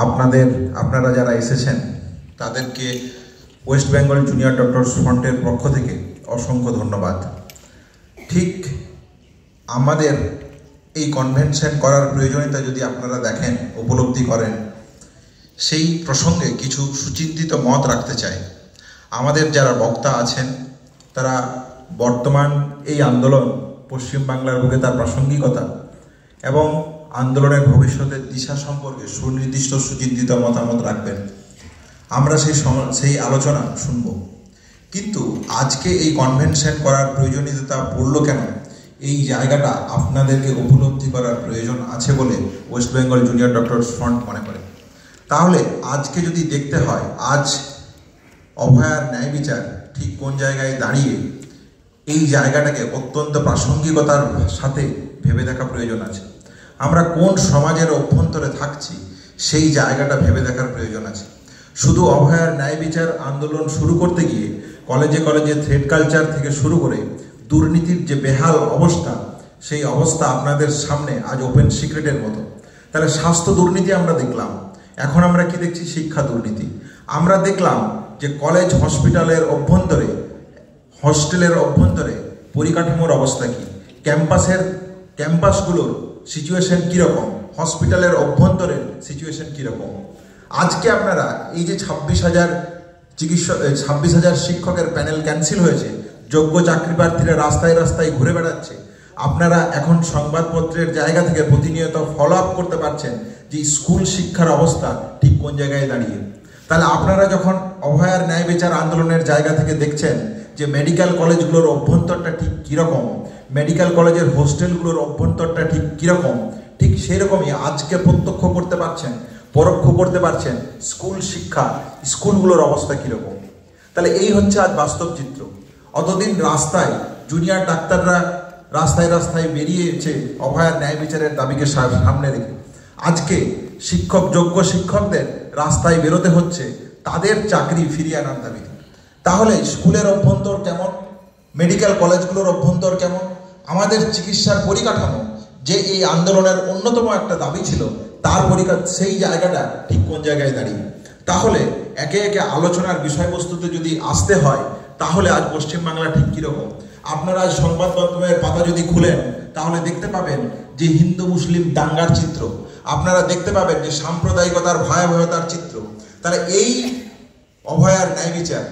আপনারা যারা এসেছেন তাদেরকে ওয়েস্ট বেঙ্গল জুনিয়র ডক্টরস ফ্রন্টের পক্ষ থেকে অসংখ্য ধন্যবাদ। ঠিক আমাদের এই কনভেনশন করার প্রয়োজনীয়তা যদি আপনারা দেখেন, উপলব্ধি করেন, সেই প্রসঙ্গে কিছু সুচিন্তিত মত রাখতে চাই। আমাদের যারা বক্তা আছেন তারা বর্তমান এই আন্দোলন, পশ্চিমবাংলার বুকে তার প্রাসঙ্গিকতা এবং আন্দোলনের ভবিষ্যতের দিশা সম্পর্কে সুনির্দিষ্ট সুচিন্তিত মতামত রাখবেন। আমরা সেই আলোচনা শুনব। কিন্তু আজকে এই কনভেনশন করার প্রয়োজনীয়তা পড়ল কেন, এই জায়গাটা আপনাদেরকে উপলব্ধি করার প্রয়োজন আছে বলে West Bengal junior doctors front মনে করে। তাহলে আজকে যদি দেখতে হয়, আজ অভয়ার ন্যায় বিচার ঠিক কোন জায়গায় দাঁড়িয়ে, এই জায়গাটাকে অত্যন্ত প্রাসঙ্গিকতার সাথে ভেবে দেখা প্রয়োজন আছে। আমরা কোন সমাজের অভ্যন্তরে থাকছি সেই জায়গাটা ভেবে দেখার প্রয়োজন আছে। শুধু অভয়ার ন্যায় বিচার আন্দোলন শুরু করতে গিয়ে কলেজে কলেজে থ্রেড কালচার থেকে শুরু করে দুর্নীতির যে বেহাল অবস্থা, সেই অবস্থা আপনাদের সামনে আজ ওপেন সিক্রেটের মতো। তাহলে স্বাস্থ্য দুর্নীতি আমরা দেখলাম, এখন আমরা কি দেখছি? শিক্ষা দুর্নীতি। আমরা দেখলাম যে কলেজ হসপিটালের অভ্যন্তরে, হস্টেলের অভ্যন্তরে পরিকাঠামোর অবস্থা কি, ক্যাম্পাসগুলোর সিচুয়েশন কীরকম, হসপিটালের অভ্যন্তরের সিচুয়েশন কীরকম। আজকে আপনারা এই যে 26,000 শিক্ষকের প্যানেল ক্যান্সেল হয়েছে, যোগ্য চাকরি প্রার্থীরা রাস্তায় রাস্তায় ঘুরে বেড়াচ্ছে, আপনারা এখন সংবাদপত্রের জায়গা থেকে প্রতিনিয়ত ফলো আপ করতে পারছেন যে স্কুল শিক্ষার অবস্থা ঠিক কোন জায়গায় দাঁড়িয়ে। তাহলে আপনারা যখন অভয়ার ন্যায় বিচার আন্দোলনের জায়গা থেকে দেখছেন যে মেডিকেল কলেজগুলোর অভ্যন্তরটা ঠিক কীরকম, মেডিকেল কলেজের হোস্টেলগুলোর অভ্যন্তরটা ঠিক কীরকম, ঠিক সেই রকমই আজকে প্রত্যক্ষ করতে পারছেন, পরোক্ষ করতে পারছেন স্কুল শিক্ষা, স্কুলগুলোর অবস্থা কীরকম। তাহলে এই হচ্ছে আজ বাস্তব চিত্র। অতদিন রাস্তায় জুনিয়র ডাক্তাররা রাস্তায় রাস্তায় বেরিয়েছে অভয়ার ন্যায় বিচারের দাবিকে সামনে রেখে। আজকে যোগ্য শিক্ষকদের রাস্তায় বেরোতে হচ্ছে তাদের চাকরি ফিরিয়ে আনার দাবিতে। তাহলে স্কুলের অভ্যন্তর কেমন, মেডিকেল কলেজগুলোর অভ্যন্তর কেমন, আমাদের চিকিৎসার পরিকাঠামো যে এই আন্দোলনের অন্যতম একটা দাবি ছিল, তার সেই জায়গাটা ঠিক কোন জায়গায় দাঁড়িয়ে। তাহলে একে একে আলোচনার বিষয়বস্তুতে যদি আসতে হয়, তাহলে আজ পশ্চিমবাংলা ঠিক কীরকম। আপনারা আজ সংবাদ মাধ্যমের পাতা যদি খুলেন তাহলে দেখতে পাবেন যে হিন্দু মুসলিম দাঙ্গার চিত্র, আপনারা দেখতে পাবেন যে সাম্প্রদায়িকতার ভয়াবহতার চিত্র। তাহলে এই অভয়ার ন্যায় বিচার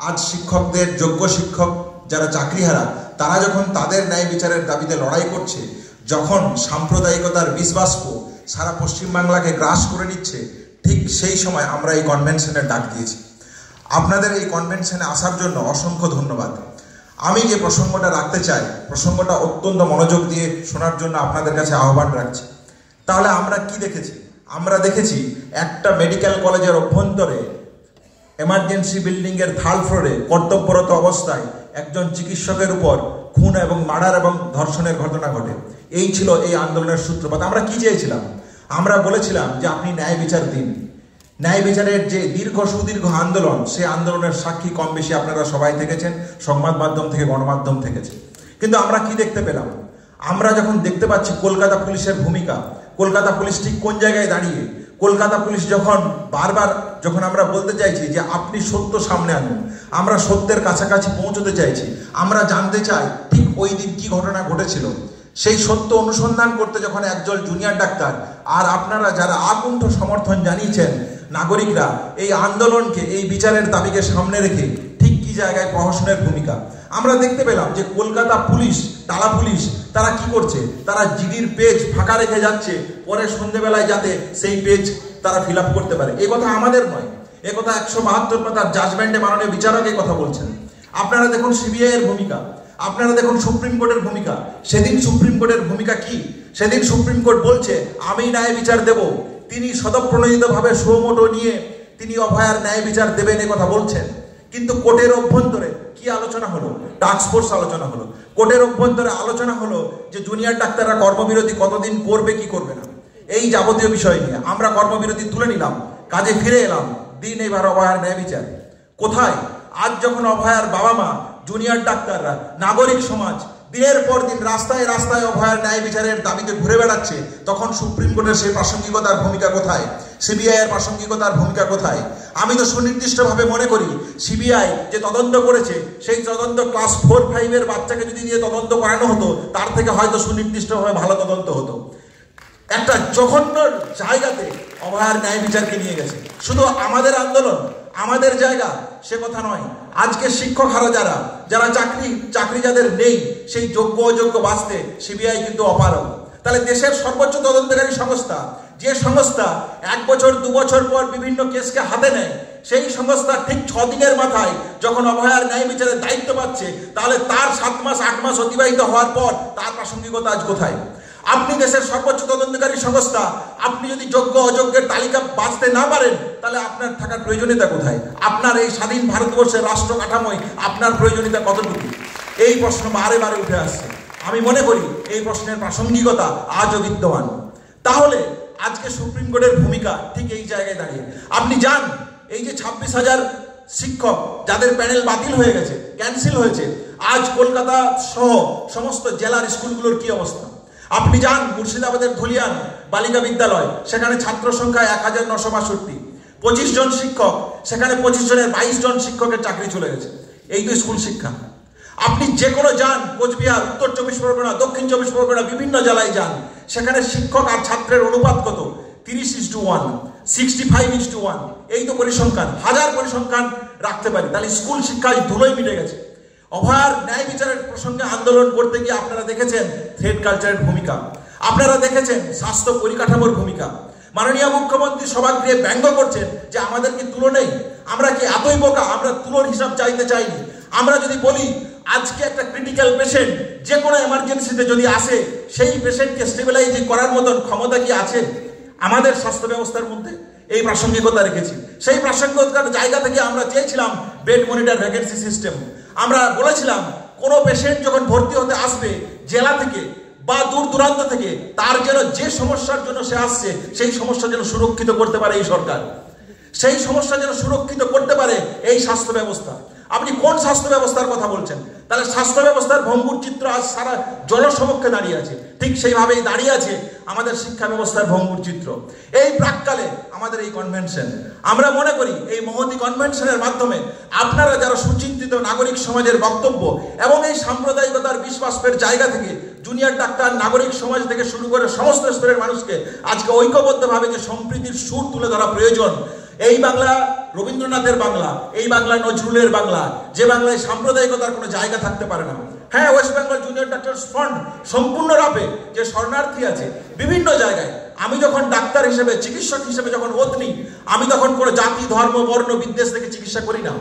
আজ শিক্ষকদের, যোগ্য শিক্ষক যারা চাকরিহারা, তারা যখন তাদের ন্যায় বিচারের দাবিতে লড়াই করছে, যখন সাম্প্রদায়িকতার বিষবাষ্প সারা পশ্চিমবাংলাকে গ্রাস করে নিচ্ছে, ঠিক সেই সময় আমরা এই কনভেনশনের ডাক দিয়েছি। আপনাদের এই কনভেনশনে আসার জন্য অসংখ্য ধন্যবাদ। আমি যে প্রসঙ্গটা রাখতে চাই, প্রসঙ্গটা অত্যন্ত মনোযোগ দিয়ে শোনার জন্য আপনাদের কাছে আহ্বান রাখছি। তাহলে আমরা কি দেখেছি? আমরা দেখেছি একটা মেডিকেল কলেজের অভ্যন্তরে এমার্জেন্সি বিল্ডিংয়ের থার্ড ফ্লোরে কর্তব্যরত অবস্থায় একজন চিকিৎসকের উপর খুন এবং মার্ডার এবং ধর্ষণের ঘটনা ঘটে। এই ছিল এই আন্দোলনের সূত্রপাত। আমরা কি চেয়েছিলাম? আমরা বলেছিলাম যে আপনি ন্যায় বিচার দিন। ন্যায় বিচারের যে সুদীর্ঘ আন্দোলন, সেই আন্দোলনের সাক্ষী কম বেশি আপনারা সবাই থেকেছেন, সংবাদ মাধ্যম থেকে, গণমাধ্যম থেকেছে। কিন্তু আমরা কি দেখতে পেলাম? আমরা যখন দেখতে পাচ্ছি কলকাতা পুলিশের ভূমিকা, কলকাতা পুলিশ ঠিক কোন জায়গায় দাঁড়িয়ে, কলকাতা পুলিশ যখন আমরা বলতে চাইছি যে আপনি সত্য সামনে আনুন, আমরা সত্যের কাছাকাছি পৌঁছতে চাইছি, আমরা জানতে চাই ঠিক ওই দিন কি ঘটনা ঘটেছিল, সেই সত্য অনুসন্ধান করতে যখন একজন জুনিয়র ডাক্তার আর আপনারা যারা আকুণ্ঠ সমর্থন জানিয়েছেন নাগরিকরা এই আন্দোলনকে, এই বিচারের দাবিকে সামনে রেখে ঠিক কি জায়গায় প্রশাসনের ভূমিকা, আমরা দেখতে পেলাম যে কলকাতা পুলিশ, টালা পুলিশ, তারা কি করছে? তারা জিডির পেজ ফাঁকা রেখে যাচ্ছে, পরে সন্ধ্যেবেলায় যাতে সেই পেজ তারা ফিল আপ করতে পারে। এ কথা আমাদের নয়, এ কথা 172 পাতার জাজমেন্টে মাননীয় বিচারক এই কথা বলছেন। আপনারা দেখুন সিবিআই এর ভূমিকা, আপনারা দেখুন সুপ্রিম কোর্টের ভূমিকা। সেদিন সুপ্রিম কোর্টের ভূমিকা কি? সেদিন সুপ্রিম কোর্ট বলছে আমি ন্যায় বিচার দেব। তিনি স্বতঃপ্রণোদিতভাবে সুমোটো নিয়ে তিনি অভয়ার ন্যায় বিচার দেবেন এ কথা বলছেন। কিন্তু কোর্টের অভ্যন্তরে কি আলোচনা হলো? টাস্ক ফোর্স আলোচনা হলো। কোর্টের অভ্যন্তরে আলোচনা হলো যে জুনিয়র ডাক্তাররা কর্মবিরতি কতদিন করবে, কি করবে না, এই যাবতীয় বিষয় নিয়ে আমরা কর্মবিরতি তুলে নিলাম, কাজে ফিরে এলাম। দিন এবার অভয়ার ন্যায় বিচার কোথায়? আজ যখন অভয়ার বাবা মা, জুনিয়র ডাক্তাররা, নাগরিক সমাজ দিনের পর দিন রাস্তায় রাস্তায় অভয়ার ন্যায় বিচারের দাবিতে ঘুরে বেড়াচ্ছে, তখন সুপ্রিম কোর্টের সেই প্রাসঙ্গিকতার ভূমিকা কোথায়? সিবিআই এর প্রাসঙ্গিকতার ভূমিকা কোথায়? আমি তো সুনির্দিষ্টভাবে মনে করি সিবিআই যে তদন্ত করেছে সেই তদন্ত ক্লাস 4-5 এর বাচ্চাকে যদি দিয়ে তদন্ত করানো হতো তার থেকে হয়তো সুনির্দিষ্টভাবে ভালো তদন্ত হতো। একটা জঘন্য জায়গাতে অভয়ার ন্যায় বিচারকে নিয়ে গেছে। শুধু আমাদের আন্দোলন, আমাদের জায়গা সে কথা নয়। আজকে শিক্ষক হারা যারা চাকরি যাদের নেই, সেই যোগ্য অযোগ্য বাঁচতে সিবিআই কিন্তু অপারগ। তাহলে দেশের সর্বোচ্চ তদন্তকারী সংস্থা, যে সংস্থা 1 বছর 2 বছর পর বিভিন্ন কেসকে হাতে নেয়, সেই সংস্থা ঠিক 6 দিনের মাথায় যখন অভয়ার ন্যায় বিচারের দায়িত্ব পাচ্ছে, তাহলে তার 7 মাস 8 মাস অতিবাহিত হওয়ার পর তার প্রাসঙ্গিকতা আজ কোথায়? আপনি দেশের সর্বোচ্চ তদন্তকারী সংস্থা, আপনি যদি যোগ্য অযোগ্যের তালিকা বাঁচতে না পারেন, তাহলে আপনার থাকার প্রয়োজনীয়তা কোথায়? আপনার এই স্বাধীন ভারতবর্ষের রাষ্ট্র কাঠামোয় আপনার প্রয়োজনীয়তা কতটুকু? এই প্রশ্ন বারে বারে উঠে আসছে। আমি মনে করি এই প্রশ্নের প্রাসঙ্গিকতা আজও বিদ্যমান। তাহলে আজকে সুপ্রিম কোর্টের ভূমিকা ঠিক এই জায়গায় দাঁড়িয়ে। আপনি যান, এই যে 26,000 শিক্ষক যাদের প্যানেল বাতিল হয়ে গেছে, ক্যান্সেল হয়েছে, আজ কলকাতা সহ সমস্ত জেলার স্কুলগুলোর কি অবস্থা? আপনি যান মুর্শিদাবাদের ধুলিয়ান বালিকা বিদ্যালয়, সেখানে ছাত্র সংখ্যা 1962, 25 জন শিক্ষক, সেখানে 25 জনের 22 জন শিক্ষকের চাকরি চলে গেছে। এই তো স্কুল শিক্ষা। আপনি যে কোনো যান, কোচবিহার, উত্তর 24 পরগনা, দক্ষিণ 24 পরগনা, বিভিন্ন জেলায় যান, সেখানে শিক্ষক আর ছাত্রের অনুপাত কত? 30:1, 65:1। এই তো পরিসংখ্যান, হাজার পরিসংখ্যান রাখতে পারি। তাহলে স্কুল শিক্ষায় ধুলোয় মিটে গেছে। অভয়ার ন্যায় বিচারের প্রসঙ্গে আন্দোলন করতে গিয়ে আপনারা দেখেছেন থ্রেড কালচারের ভূমিকা, আপনারা দেখেছেন স্বাস্থ্য পরিকাঠামোর ভূমিকা। মাননীয় মুখ্যমন্ত্রী সভাগৃহে ব্যঙ্গ করছেন যে আমাদের কি তুলো নেই? আমরা কি এতই বোকা? আমরা তুলোর হিসাব চাইতে চাইনি। আমরা যদি বলি আজকে একটা ক্রিটিক্যাল পেশেন্ট যে কোনো এমার্জেন্সিতে যদি আসে, সেই পেশেন্টকে স্টেবিলাইজ করার মতন ক্ষমতা কি আছে আমাদের স্বাস্থ্য ব্যবস্থার মধ্যে? এই প্রাসঙ্গিকতা রেখেছি। সেই প্রাসঙ্গিকতার জায়গা থেকে আমরা চেয়েছিলাম বেড মনিটর ভ্যাকেন্সি সিস্টেম। আমরা বলেছিলাম কোনো পেশেন্ট যখন ভর্তি হতে আসবে জেলা থেকে বা দূর দূরান্ত থেকে, তার যেন যে সমস্যার জন্য সে আসছে সেই সমস্যা যেন সুরক্ষিত করতে পারে এই সরকার, সেই সমস্যা যেন সুরক্ষিত করতে পারে এই স্বাস্থ্য ব্যবস্থা। আপনি কোন স্বাস্থ্য ব্যবস্থার কথা বলছেন? তাহলে স্বাস্থ্য ব্যবস্থার ভঙ্গুর চিত্র আজ সারা জনসমক্ষে দাঁড়িয়ে আছে। ঠিক সেইভাবেই দাঁড়িয়ে আছে আমাদের শিক্ষা ব্যবস্থার ভঙ্গুর চিত্র। এই প্রাক্কালে আমাদের এই কনভেনশন, আমরা মনে করি এই মহতী কনভেনশনের মাধ্যমে আপনারা যারা সুচিন্তিত নাগরিক সমাজের বক্তব্য এবং এই সাম্প্রদায়িকতার বিশ্বাসের জায়গা থেকে জুনিয়র ডাক্তার, নাগরিক সমাজ থেকে শুরু করে সমস্ত স্তরের মানুষকে আজকে ঐক্যবদ্ধভাবে যে সম্প্রীতির সুর তুলে ধরা প্রয়োজন, এই বাংলা রবীন্দ্রনাথের বাংলা, এই বাংলা নজরুলের বাংলা, যে বাংলায় সাম্প্রদায়িকতার কোনো জায়গা থাকতে পারে না। হ্যাঁ, West Bengal junior doctors front সম্পূর্ণ রাপে যে শরণার্থী আছে বিভিন্ন জায়গায়, আমি যখন ডাক্তার হিসেবে, চিকিৎসক হিসেবে যখন ওত নিই, আমি তখন কোনো জাতি, ধর্ম, বর্ণ, বিদ্বেষ থেকে চিকিৎসা করি না।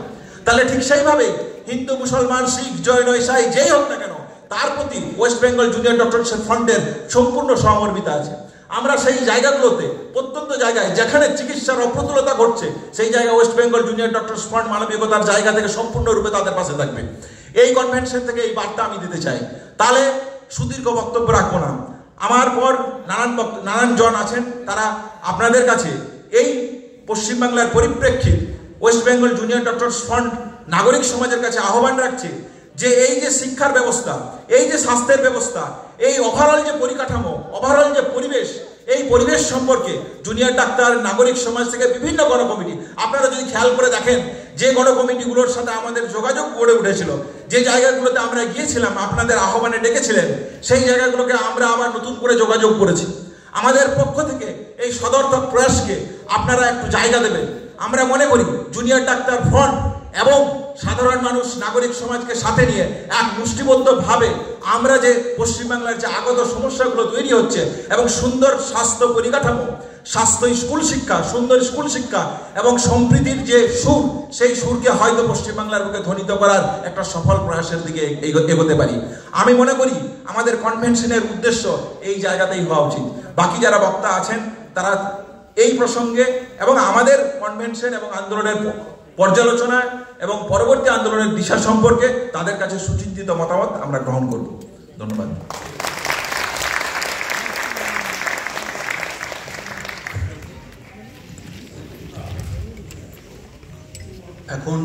তাহলে ঠিক সেইভাবে হিন্দু, মুসলমান, শিখ, জৈন, ইসাই যেই হোক না কেন, তার প্রতি ওয়েস্ট বেঙ্গল জুনিয়র ডাক্তার্স ফ্রন্টের সম্পূর্ণ সহমর্মিতা আছে। আমরা সেই জায়গাগুলোতে, প্রত্যন্ত জায়গায় যেখানে চিকিৎসার অপ্রতুলতা ঘটছে, সেই জায়গায় West Bengal junior doctors front মানবিকতার জায়গা থেকে সম্পূর্ণরূপে তাদের পাশে থাকবে। এই কনভেনশন থেকে এই বার্তা আমি দিতে চাই। তাহলে সুদীর্ঘ বক্তব্য রাখবো না। আমার পর নানান জন আছেন, তারা আপনাদের কাছে এই পশ্চিমবাংলার পরিপ্রেক্ষিত West Bengal junior doctors front নাগরিক সমাজের কাছে আহ্বান রাখছে যে এই যে শিক্ষার ব্যবস্থা, এই যে স্বাস্থ্যের ব্যবস্থা, এই ওভারঅল যে পরিকাঠামো, ওভারঅল যে পরিবেশ, এই পরিবেশ সম্পর্কে জুনিয়র ডাক্তার, নাগরিক সমাজ থেকে বিভিন্ন গণকমিটি, আপনারা যদি খেয়াল করে দেখেন যে গণকমিটিগুলোর সাথে আমাদের যোগাযোগ গড়ে উঠেছিল, যে জায়গাগুলোতে আমরা গিয়েছিলাম, আপনাদের আহ্বানে ডেকেছিলেন, সেই জায়গাগুলোকে আমরা আবার নতুন করে যোগাযোগ করেছি। আমাদের পক্ষ থেকে এই সদর্থক প্রয়াসকে আপনারা একটু জায়গা দেবেন। আমরা মনে করি জুনিয়র ডাক্তার ফ্রন্ট এবং সাধারণ মানুষ, নাগরিক সমাজকে সাথে নিয়ে এক মুষ্টিবদ্ধভাবে আমরা যে পশ্চিমবাংলার যে আগত সমস্যাগুলো তৈরি হচ্ছে এবং সুন্দর স্বাস্থ্য পরিকাঠামো, স্বাস্থ্য স্কুল শিক্ষা, সুন্দর স্কুল শিক্ষা এবং সম্প্রীতির যে সুর, সেই সুরকে হয়তো পশ্চিমবাংলার বুকে ধ্বনিত করার একটা সফল প্রয়াসের দিকে এগোতে পারি। আমি মনে করি আমাদের কনভেনশনের উদ্দেশ্য এই জায়গাতেই হওয়া উচিত। বাকি যারা বক্তা আছেন তারা এই প্রসঙ্গে এবং আমাদের কনভেনশন এবং আন্দোলনের পর্যালোচনা এবং পরবর্তী আন্দোলনের দিশা সম্পর্কে তাদের কাছে সুচিন্তিত মতামত আমরা গ্রহণ করব। ধন্যবাদ। এখন